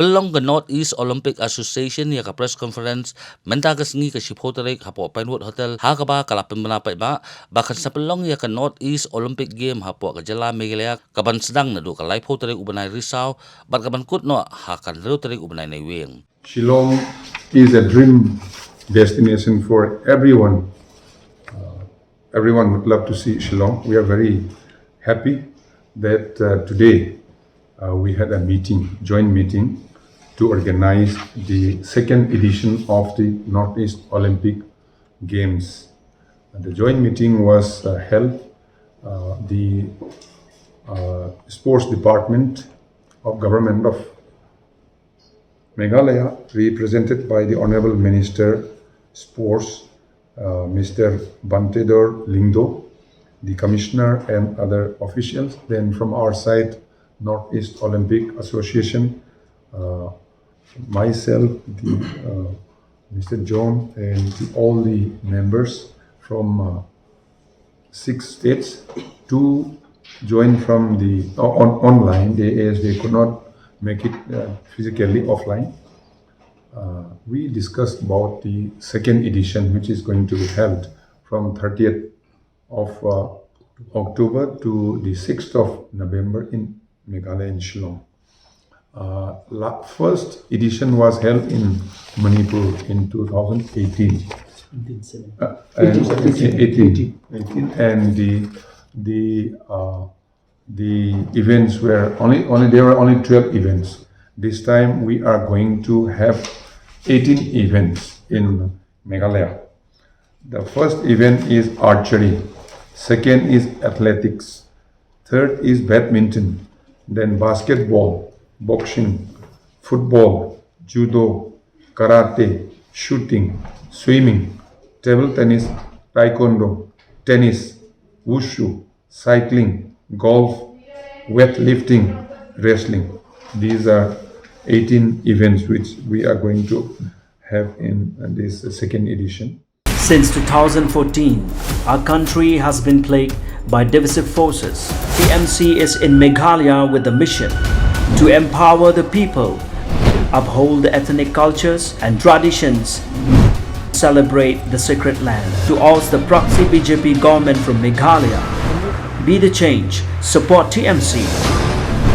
Pynlong Northeast Olympic Association ni ka press conference menta ka sngi ka shiphoterek hapo Pinewood Hotel ha ka ba kalapin manapay ba bakan sa Pynlong ya ka Northeast Olympic Game hapo ka Jylla Meghalaya kaban sedang Naduh ka live hoterek ubanay Risaw bat kaban kut no ha kan hoterek ubanay na wing. Shillong is a dream destination for everyone. Everyone would love to see Shillong. We are very happy that today we had a joint meeting to organize the second edition of the Northeast Olympic Games. The joint meeting was held. The Sports Department of Government of Meghalaya, represented by the Honorable Minister Sports, Mr. Bantedor Lingdo, the Commissioner and other officials. Then from our side, Northeast Olympic Association, myself, Mr. Jong, and all the members from 6 states to join from the online, as they could not make it physically offline. We discussed about the second edition, which is going to be held from 30th of October to the 6th of November in Meghalaya and Shillong. First edition was held in Manipur in 2018. And the events were there were only 12 events. This time we are going to have 18 events in Meghalaya. The first event is archery, second is athletics, third is badminton, then basketball, boxing, football, judo, karate, shooting, swimming, table tennis, taekwondo, tennis, wushu, cycling, golf, weightlifting, wrestling. These are 18 events which we are going to have in this second edition. Since 2014, our country has been plagued by divisive forces. TMC is in Meghalaya with the mission to empower the people, uphold the ethnic cultures and traditions, celebrate the sacred land. To oust the proxy BJP government from Meghalaya, be the change, support TMC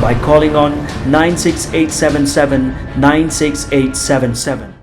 by calling on 96877 96877.